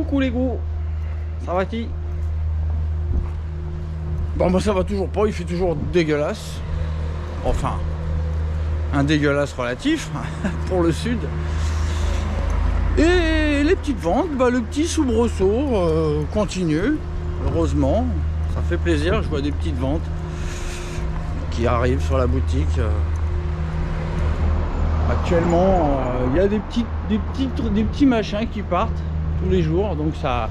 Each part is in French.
Coucou les gros, ça va-t-il? Bon bah ça va toujours pas, il fait toujours dégueulasse. Enfin, un dégueulasse relatif pour le sud. Et les petites ventes, bah, le petit soubresaut continue, heureusement. Ça fait plaisir, je vois des petites ventes qui arrivent sur la boutique. Actuellement, il y a des petits machins qui partent tous les jours, donc ça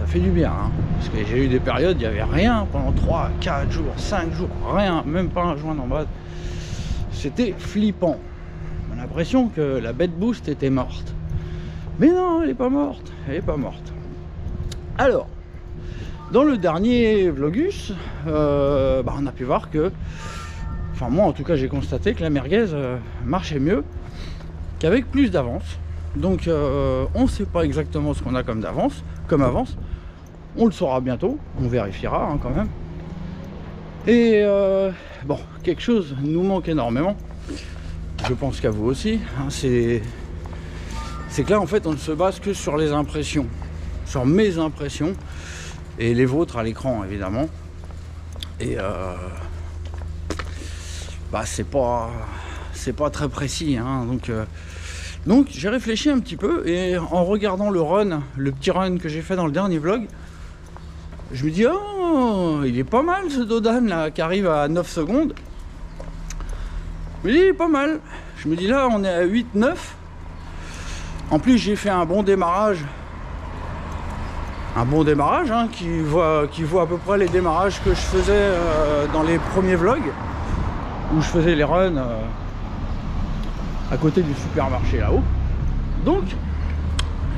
fait du bien, hein. Parce que j'ai eu des périodes, il n'y avait rien pendant 3, 4 jours, 5 jours, rien, même pas un joint en bas. C'était flippant. On a l'impression que la bête boost était morte. Mais non, elle n'est pas morte, elle n'est pas morte. Alors, dans le dernier Vlogus, on a pu voir que, enfin moi en tout cas j'ai constaté que la merguez marchait mieux qu'avec plus d'avance. Donc on ne sait pas exactement ce qu'on a comme avance. On le saura bientôt, on vérifiera hein, quand même. Et bon, quelque chose nous manque énormément. Je pense qu'à vous aussi. Hein, c'est que là en fait on ne se base que sur les impressions, sur mes impressions et les vôtres à l'écran évidemment. Et c'est pas très précis. Hein, donc j'ai réfléchi un petit peu et en regardant le petit run que j'ai fait dans le dernier vlog, je me dis oh il est pas mal ce Dodan là qui arrive à 9 secondes. Mais il est pas mal. Je me dis là on est à 8-9. En plus j'ai fait un bon démarrage. Hein, qui voit à peu près les démarrages que je faisais dans les premiers vlogs. Où je faisais les runs à côté du supermarché là-haut. Donc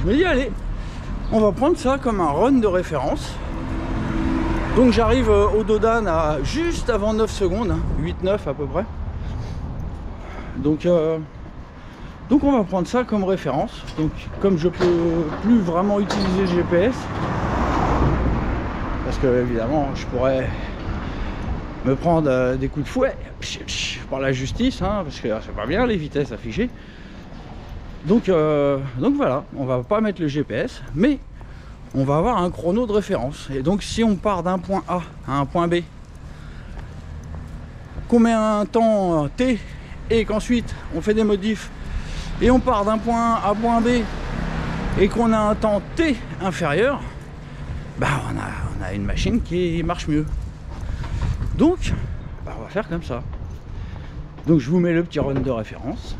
je me dis allez, on va prendre ça comme un run de référence. Donc j'arrive au Dodan à juste avant 9 secondes, hein, 8-9 à peu près. Donc on va prendre ça comme référence. Donc comme je peux plus vraiment utiliser le GPS, parce que évidemment je pourrais me prendre des coups de fouet par la justice, hein, parce que c'est pas bien les vitesses affichées. Donc voilà, on va pas mettre le GPS, mais on va avoir un chrono de référence. Et donc si on part d'un point A à un point B, qu'on met un temps T et qu'ensuite on fait des modifs et on part d'un point A à point B et qu'on a un temps T inférieur, on a une machine qui marche mieux. Donc on va faire comme ça. Donc je vous mets le petit run de référence.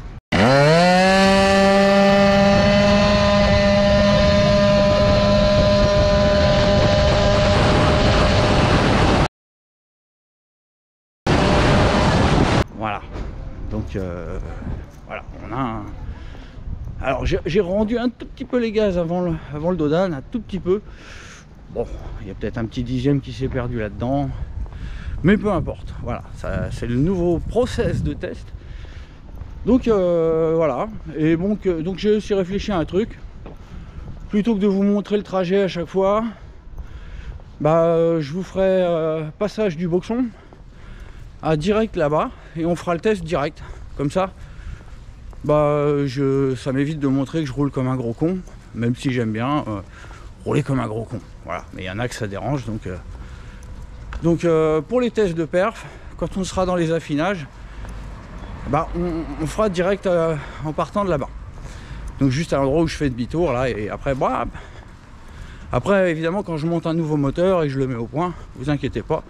Voilà. Donc voilà, on a un... Alors j'ai rendu un tout petit peu les gaz avant le Dodan, un tout petit peu. Bon, il y a peut-être un petit dixième qui s'est perdu là-dedans. Mais peu importe, voilà, c'est le nouveau process de test. Donc voilà, et donc j'ai aussi réfléchi à un truc. Plutôt que de vous montrer le trajet à chaque fois, je vous ferai passage du boxon à direct là-bas et on fera le test direct. Comme ça, ça m'évite de montrer que je roule comme un gros con, même si j'aime bien rouler comme un gros con. Voilà, mais il y en a que ça dérange, donc pour les tests de perf, quand on sera dans les affinages, on fera direct en partant de là-bas. Donc juste à l'endroit où je fais demi-tour là, et après après évidemment quand je monte un nouveau moteur et que je le mets au point, vous inquiétez pas,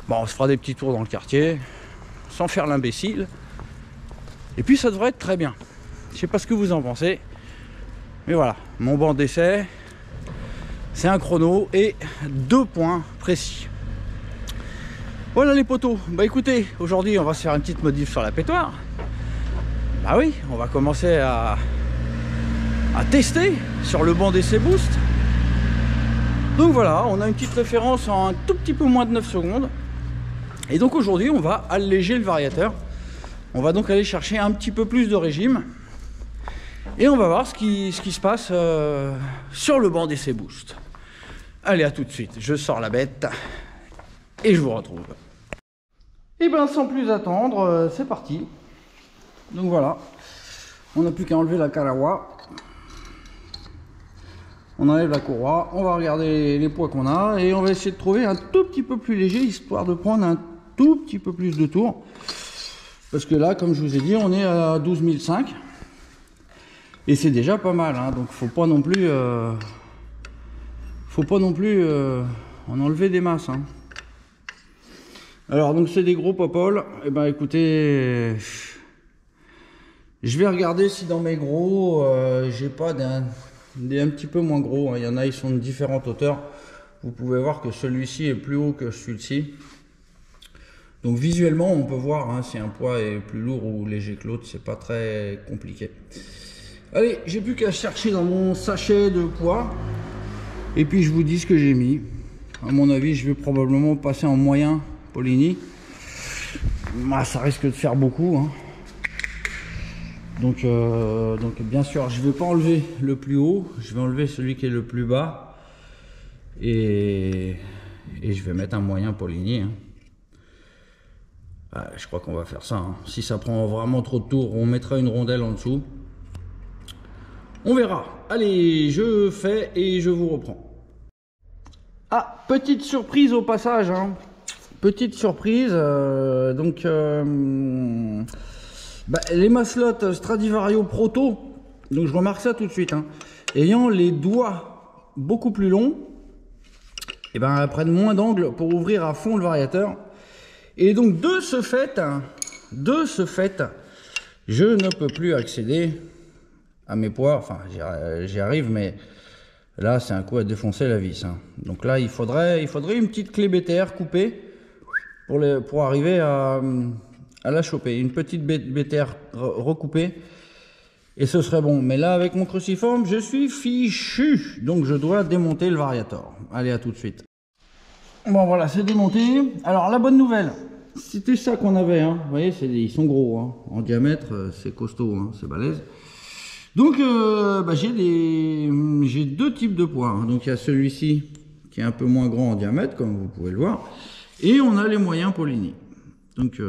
on se fera des petits tours dans le quartier sans faire l'imbécile. Et puis ça devrait être très bien. Je sais pas ce que vous en pensez, mais voilà, mon banc d'essai, c'est un chrono et 2 points précis. Voilà les potos, écoutez, aujourd'hui on va se faire une petite modif sur la pétoire. Oui, on va commencer à tester sur le banc d'essai boost. Donc voilà, on a une petite référence en un tout petit peu moins de 9 secondes. Et donc aujourd'hui on va alléger le variateur. On va donc aller chercher un petit peu plus de régime. Et on va voir ce qui se passe sur le banc d'essai boost. Allez, à tout de suite, je sors la bête et je vous retrouve. Et sans plus attendre, c'est parti. Donc voilà, on n'a plus qu'à enlever la carawa. On enlève la courroie, on va regarder les poids qu'on a et on va essayer de trouver un tout petit peu plus léger, histoire de prendre un tout petit peu plus de tours. Parce que là, comme je vous ai dit, on est à 12 500 et c'est déjà pas mal, hein, donc faut pas non plus en enlever des masses, hein. Alors donc c'est des gros popoles. Et ben écoutez, je vais regarder si dans mes gros j'ai pas des un petit peu moins gros, hein. Il y en a, ils sont de différentes hauteurs. Vous pouvez voir que celui-ci est plus haut que celui-ci. Donc visuellement on peut voir, hein, si un poids est plus lourd ou léger que l'autre, c'est pas très compliqué. Allez, j'ai plus qu'à chercher dans mon sachet de poids et puis je vous dis ce que j'ai mis. À mon avis, je vais probablement passer en moyen Polini. Ah, ça risque de faire beaucoup, hein. Donc bien sûr, je vais pas enlever le plus haut, je vais enlever celui qui est le plus bas et je vais mettre un moyen Polini, hein. Je crois qu'on va faire ça, hein. Si ça prend vraiment trop de tours, on mettra une rondelle en dessous. On verra. Allez, je fais et je vous reprends. Ah, petite surprise au passage, hein. Petite surprise. Les Maslot Stradivarius Proto, donc je remarque ça tout de suite, hein, ayant les doigts beaucoup plus longs, et ben elles prennent moins d'angle pour ouvrir à fond le variateur. Et donc de ce fait, je ne peux plus accéder à mes poids. Enfin, j'y arrive, mais là c'est un coup à défoncer la vis, hein. Donc là il faudrait une petite clé BTR coupée pour arriver à la choper. Une petite BTR recoupée et ce serait bon. Mais là avec mon cruciforme je suis fichu, donc je dois démonter le variator. Allez, à tout de suite. Bon voilà, c'est démonté. Alors la bonne nouvelle, c'était ça qu'on avait, hein. Vous voyez, ils sont gros, hein. En diamètre c'est costaud, hein. C'est balèze. Donc j'ai deux types de poids, hein. Donc il y a celui-ci qui est un peu moins grand en diamètre, comme vous pouvez le voir, et on a les moyens Polini. Donc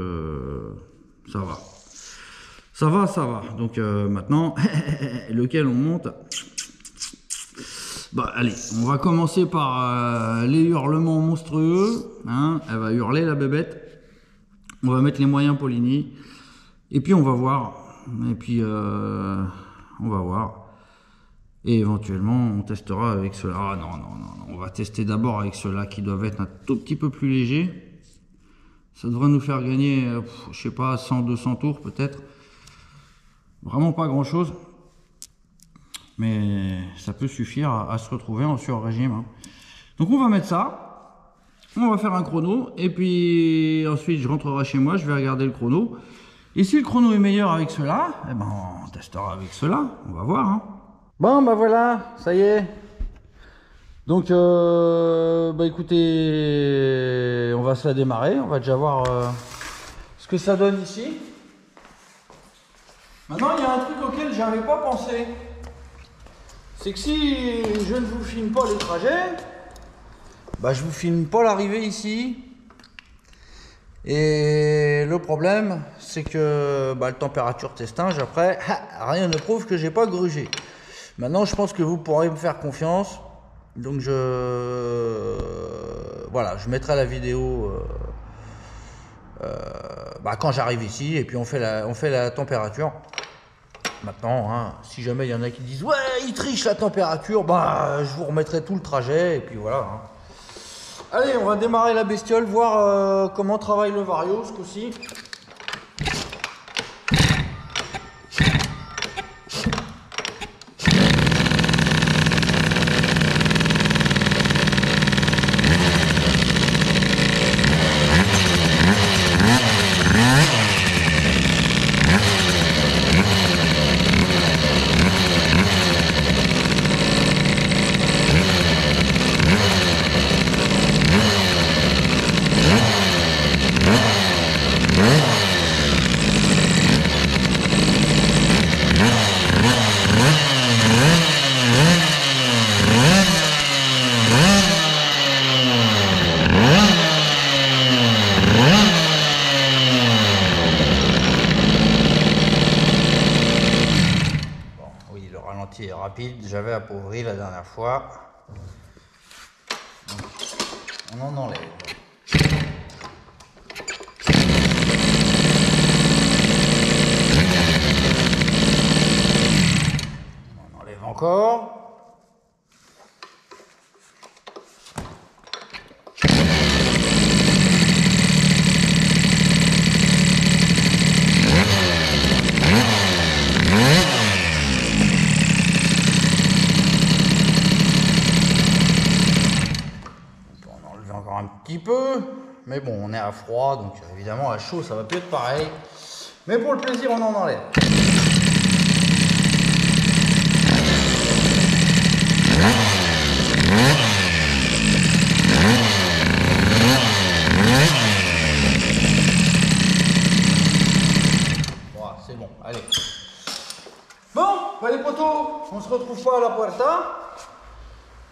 ça va. Donc maintenant, lequel on monte? Bah allez, on va commencer par les hurlements monstrueux, hein. Elle va hurler, la bébête. On va mettre les moyens Polini et puis on va voir. Et puis on va voir. Et éventuellement on testera avec ceux-là. Ah non, on va tester d'abord avec ceux-là qui doivent être un tout petit peu plus légers. Ça devrait nous faire gagner, je sais pas, 100-200 tours peut-être. Vraiment pas grand chose. Mais ça peut suffire à se retrouver en sur-régime, hein. Donc on va mettre ça. On va faire un chrono. Et puis ensuite je rentrerai chez moi, je vais regarder le chrono. Et si le chrono est meilleur avec cela, eh ben on testera avec cela. On va voir, hein. Bon bah voilà, ça y est. Donc écoutez, on va se la démarrer. On va déjà voir ce que ça donne ici. Maintenant il y a un truc auquel j'avais pas pensé. C'est que si je ne vous filme pas les trajets, bah je vous filme pas l'arrivée ici. Et le problème, c'est que le température testinge, après, rien ne prouve que j'ai pas grugé. Maintenant, je pense que vous pourrez me faire confiance. Donc voilà, je mettrai la vidéo quand j'arrive ici, et puis on fait la température. Maintenant, hein, si jamais il y en a qui disent ouais, il triche la température, je vous remettrai tout le trajet, et puis voilà, hein. Allez, on va démarrer la bestiole, voir comment travaille le Vario ce coup-ci. rapide, j'avais appauvri la dernière fois. Donc, on en enlève. On en enlève encore. Un petit peu, mais bon, on est à froid, donc évidemment à chaud ça va plus être pareil, mais pour le plaisir on en enlève. Voilà, c'est bon, allez. Bon, bah les potos, on se retrouve pas à la Puerta,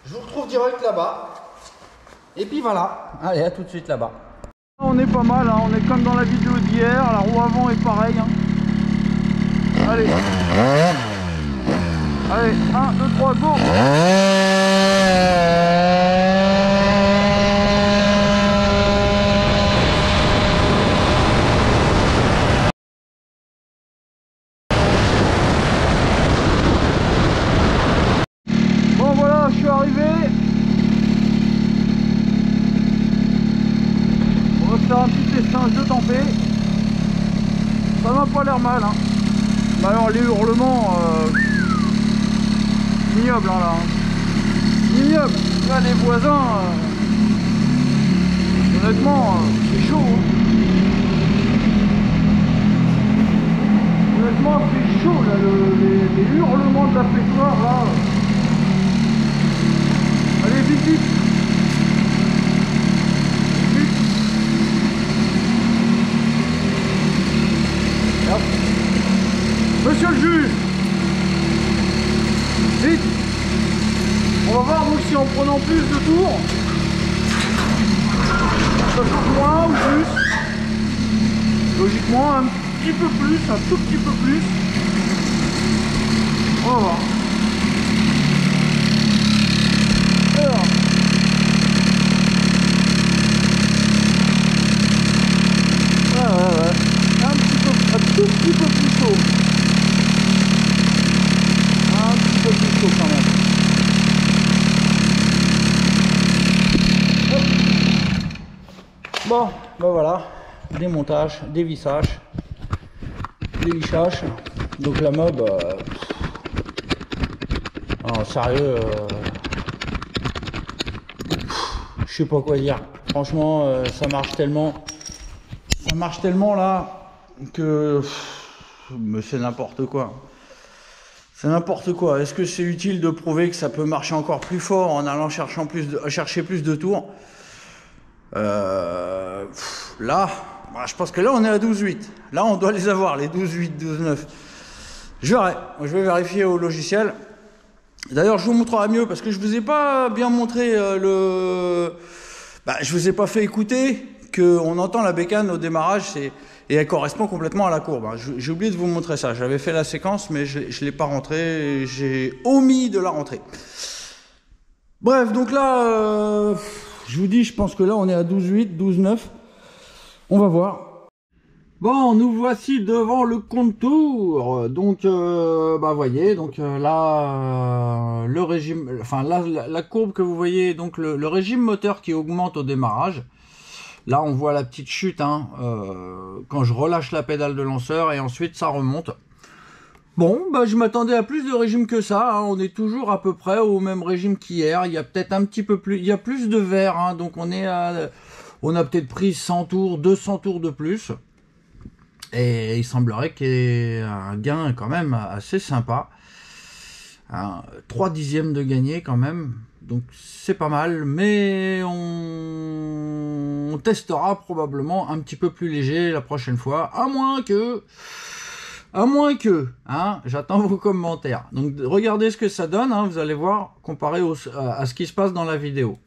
je vous retrouve direct là-bas. Et puis voilà, allez, à tout de suite là-bas. On est pas mal, hein. On est comme dans la vidéo d'hier, la roue avant est pareille. Hein. Allez. Allez, 1, 2, 3, go. Bon voilà, je suis arrivé. On va faire un petit essence de tempé. Ça m'a pas l'air mal, hein. Bah alors les hurlements ignobles, hein, là. Ignoble. Là les voisins honnêtement c'est chaud, hein. Honnêtement c'est chaud là, les hurlements de la pétoire là. Allez vite vite. Monsieur le juge, vite. On va voir donc si en prenant plus de tours ça chauffe moins ou plus. Logiquement un petit peu plus, un tout petit peu plus. On va voir. Alors. Ouais. Un tout petit peu plus chaud. Un petit peu plus chaud quand même. Hop. Bon, ben voilà. Démontage, dévissage, délichage. Donc la mob, non, sérieux, je sais pas quoi dire. Franchement, ça marche tellement là que mais c'est n'importe quoi. C'est n'importe quoi. Est-ce que c'est utile de prouver que ça peut marcher encore plus fort en allant chercher plus de tours? Là, bah, je pense que là on est à 12,8. Là on doit les avoir, les 12,8, 12,9. Je vais vérifier au logiciel. D'ailleurs je vous montrerai mieux parce que je vous ai pas bien montré je vous ai pas fait écouter qu'on entend la bécane au démarrage et elle correspond complètement à la courbe. J'ai oublié de vous montrer ça. J'avais fait la séquence mais je ne l'ai pas rentrée. J'ai omis de la rentrer. Bref, donc là, je vous dis, je pense que là on est à 12,8, 12,9. On va voir. Bon, nous voici devant le contour. Donc, voyez, donc là, le régime, enfin là, la courbe que vous voyez, donc le régime moteur qui augmente au démarrage. Là, on voit la petite chute hein, quand je relâche la pédale de lanceur et ensuite ça remonte. Bon, je m'attendais à plus de régime que ça. Hein. On est toujours à peu près au même régime qu'hier. Il y a peut-être un petit peu plus, il y a plus de verre. Hein, donc on a peut-être pris 100 tours, 200 tours de plus. Et il semblerait qu'il y ait un gain quand même assez sympa. 3 dixièmes de gagné quand même. Donc c'est pas mal. Mais on testera probablement un petit peu plus léger la prochaine fois. À moins que, hein, j'attends vos commentaires. Donc regardez ce que ça donne. Hein, vous allez voir comparé à ce qui se passe dans la vidéo.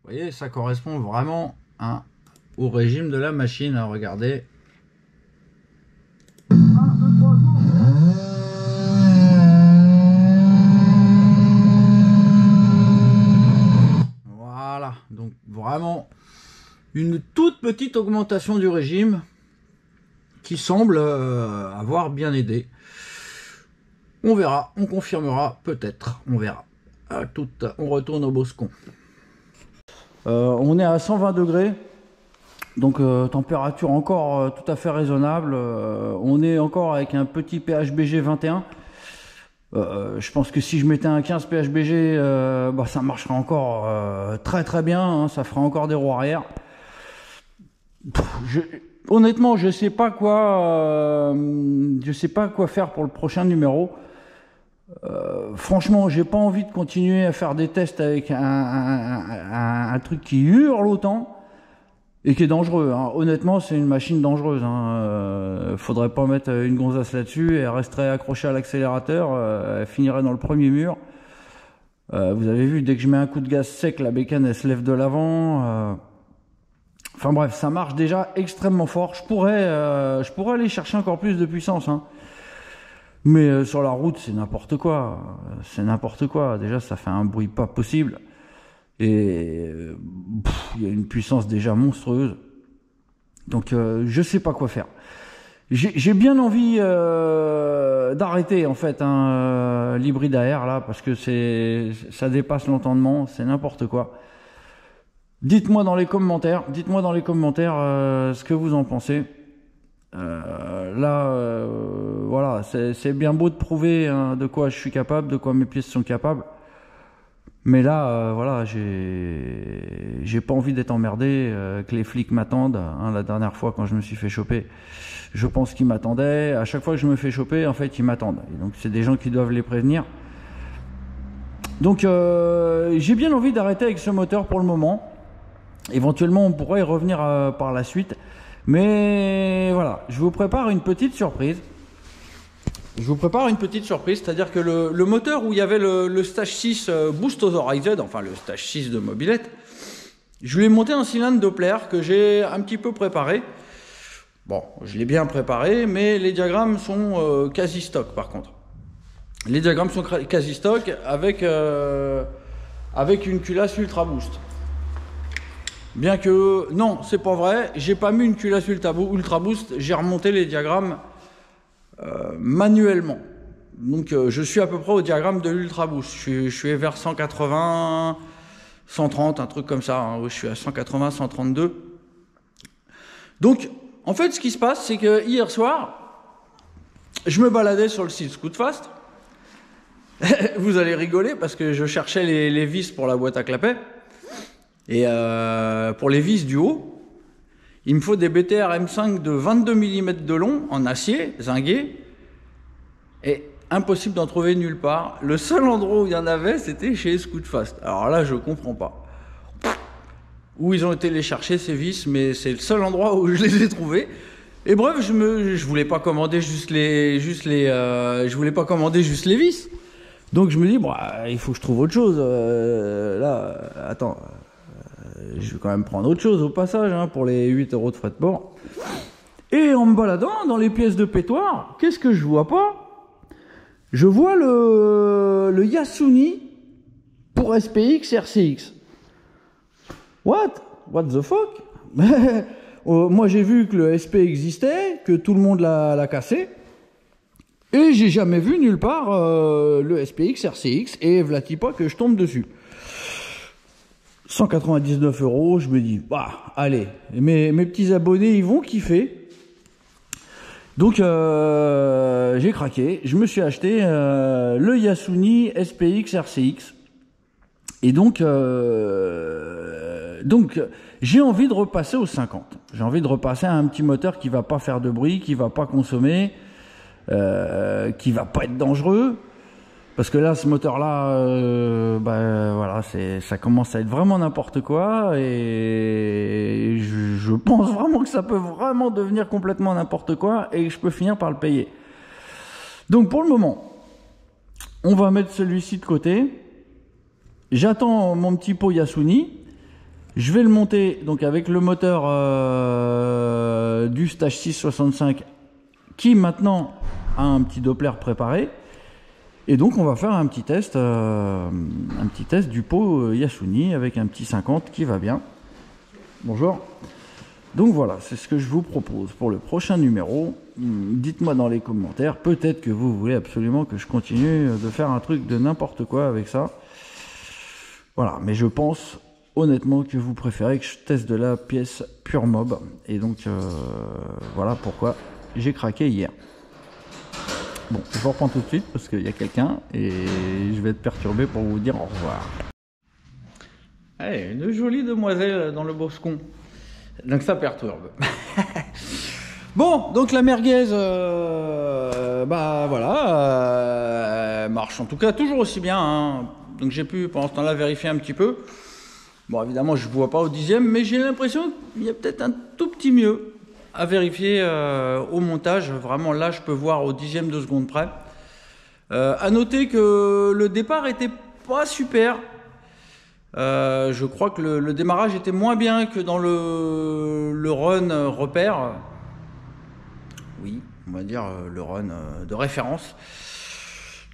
Vous voyez, ça correspond vraiment hein, au régime de la machine. Alors, regardez. Voilà, donc vraiment une toute petite augmentation du régime qui semble avoir bien aidé. On verra, on confirmera peut-être, on verra. On retourne au Boscon. On est à 120 degrés, donc température encore tout à fait raisonnable. On est encore avec un petit PHBG 21. Je pense que si je mettais un 15 PHBG, bah, ça marcherait encore très très bien, hein, ça ferait encore des roues arrière. Honnêtement, je sais pas quoi faire pour le prochain numéro. Franchement, j'ai pas envie de continuer à faire des tests avec un truc qui hurle autant et qui est dangereux, hein. Honnêtement, c'est une machine dangereuse, hein. Faudrait pas mettre une gonzasse là-dessus, elle resterait accrochée à l'accélérateur, elle finirait dans le premier mur. Vous avez vu, dès que je mets un coup de gaz sec, la bécane elle se lève de l'avant. Enfin bref, ça marche déjà extrêmement fort. Je pourrais aller chercher encore plus de puissance, hein. Mais sur la route, c'est n'importe quoi. C'est n'importe quoi. Déjà, ça fait un bruit pas possible. Et il y a une puissance déjà monstrueuse. Donc, je sais pas quoi faire. J'ai bien envie d'arrêter, en fait, l'hybride à air, là, parce que ça dépasse l'entendement. C'est n'importe quoi. Dites-moi dans les commentaires ce que vous en pensez. Voilà, c'est bien beau de prouver, hein, de quoi je suis capable, de quoi mes pièces sont capables, mais là voilà, j'ai pas envie d'être emmerdé, que les flics m'attendent, hein. La dernière fois quand je me suis fait choper, je pense qu'ils m'attendaient. À chaque fois que je me fais choper, en fait ils m'attendent, et donc c'est des gens qui doivent les prévenir. Donc j'ai bien envie d'arrêter avec ce moteur pour le moment. Éventuellement on pourrait y revenir par la suite. Mais voilà, je vous prépare une petite surprise. C'est-à-dire que le moteur où il y avait le stage 6 Boost Authorized, enfin le stage 6 de mobilette, je lui ai monté un cylindre Doppler que j'ai un petit peu préparé. Bon, je l'ai bien préparé, mais les diagrammes sont quasi stock par contre. Les diagrammes sont quasi stock avec une culasse Ultra Boost. Bien que, non, c'est pas vrai, j'ai pas mis une culasse Ultra Boost, j'ai remonté les diagrammes manuellement. Donc je suis à peu près au diagramme de l'Ultra Boost. Je suis vers 180, 130, un truc comme ça, hein. Je suis à 180, 132. Donc, en fait, ce qui se passe, c'est que hier soir, je me baladais sur le site Scootfast. Vous allez rigoler parce que je cherchais les vis pour la boîte à clapet. Et pour les vis du haut, il me faut des BTR M5 de 22 mm de long, en acier, zingué, et impossible d'en trouver nulle part. Le seul endroit où il y en avait, c'était chez Scootfast. Alors là, je comprends pas. Où ils ont été les chercher, ces vis, mais c'est le seul endroit où je les ai trouvés. Et bref, je voulais pas commander juste les vis. Donc je me dis, bon, il faut que je trouve autre chose. Là, attends... je vais quand même prendre autre chose au passage, hein, pour les 8 € de frais de port. Et en me baladant dans les pièces de pétoir, qu'est-ce que je vois pas? Je vois le Yasuni pour SPX RCX. What the fuck? Moi j'ai vu que le SP existait, que tout le monde l'a cassé, et j'ai jamais vu nulle part le SPX RCX, et vlati pas que je tombe dessus. 199 €, je me dis, bah, allez, mes petits abonnés, ils vont kiffer. Donc, j'ai craqué, je me suis acheté le Yasuni SPX RCX. Et donc j'ai envie de repasser aux 50. J'ai envie de repasser à un petit moteur qui va pas faire de bruit, qui va pas consommer, qui va pas être dangereux. Parce que là, ce moteur-là, voilà, ça commence à être vraiment n'importe quoi, et je pense vraiment que ça peut vraiment devenir complètement n'importe quoi, et que je peux finir par le payer. Donc pour le moment, on va mettre celui-ci de côté. J'attends mon petit pot Yasuni. Je vais le monter donc avec le moteur du Stage 665 qui maintenant a un petit Doppler préparé. Et donc on va faire un petit test du pot Yasuni avec un petit 50 qui va bien. Bonjour. Donc voilà, c'est ce que je vous propose pour le prochain numéro. Dites-moi dans les commentaires, peut-être que vous voulez absolument que je continue de faire un truc de n'importe quoi avec ça. Voilà, mais je pense honnêtement que vous préférez que je teste de la pièce pure mob. Et donc voilà pourquoi j'ai craqué hier. Bon, je vous reprends tout de suite parce qu'il y a quelqu'un et je vais être perturbé pour vous dire au revoir. Allez, une jolie demoiselle dans le boscon. Donc ça perturbe. Bon, donc la merguez, bah voilà, marche en tout cas toujours aussi bien. Hein. Donc j'ai pu pendant ce temps-là vérifier un petit peu. Bon, évidemment, je ne vois pas au dixième, mais j'ai l'impression qu'il y a peut-être un tout petit mieux à vérifier au montage. Vraiment, là, je peux voir au dixième de seconde près. À noter que le départ était pas super. Je crois que le démarrage était moins bien que dans le run repère. Oui, on va dire le run de référence.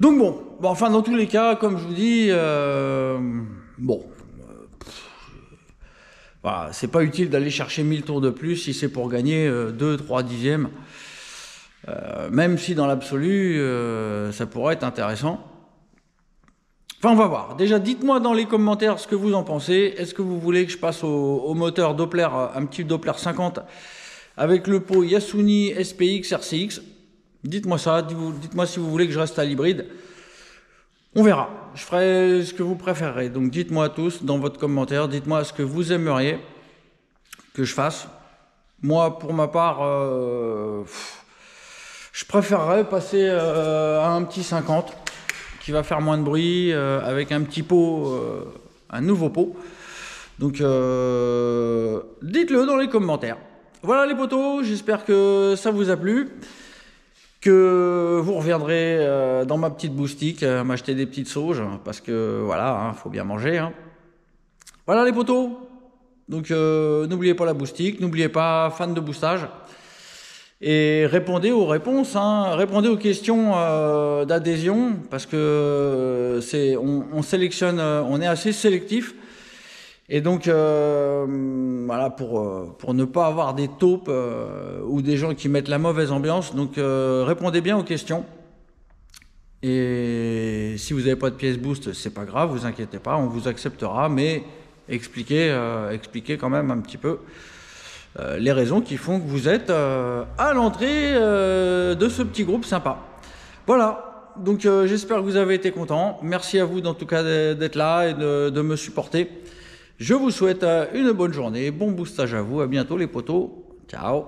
Donc bon, enfin dans tous les cas, comme je vous dis, bon, voilà, c'est pas utile d'aller chercher 1000 tours de plus si c'est pour gagner 2-3 dixièmes. Même si dans l'absolu, ça pourrait être intéressant. Enfin, on va voir. Déjà, dites-moi dans les commentaires ce que vous en pensez. Est-ce que vous voulez que je passe au moteur Doppler, un petit Doppler 50 avec le pot Yasuni SPX RCX? Dites-moi ça. Dites-moi si vous voulez que je reste à l'hybride. On verra. Je ferai ce que vous préférerez. Donc, dites-moi tous dans votre commentaire. Dites-moi ce que vous aimeriez que je fasse. Moi, pour ma part, je préférerais passer à un petit 50. Qui va faire moins de bruit avec un petit pot, un nouveau pot. Donc dites-le dans les commentaires. Voilà les potos, j'espère que ça vous a plu, que vous reviendrez dans ma petite boustique m'acheter des petites sauges parce que voilà, faut bien manger. Hein. Voilà les potos. Donc n'oubliez pas la boustique, n'oubliez pas fan de boostage. Et répondez aux réponses, hein. Répondez aux questions d'adhésion, parce que on sélectionne, on est assez sélectif. Et donc, voilà, pour ne pas avoir des taupes ou des gens qui mettent la mauvaise ambiance. Donc, répondez bien aux questions. Et si vous n'avez pas de pièce boost, c'est pas grave, vous inquiétez pas, on vous acceptera, mais expliquez quand même un petit peu. Les raisons qui font que vous êtes à l'entrée de ce petit groupe sympa. Voilà, donc j'espère que vous avez été contents. Merci à vous en tout cas d'être là et de me supporter. Je vous souhaite une bonne journée, bon boostage à vous, à bientôt les potos, ciao.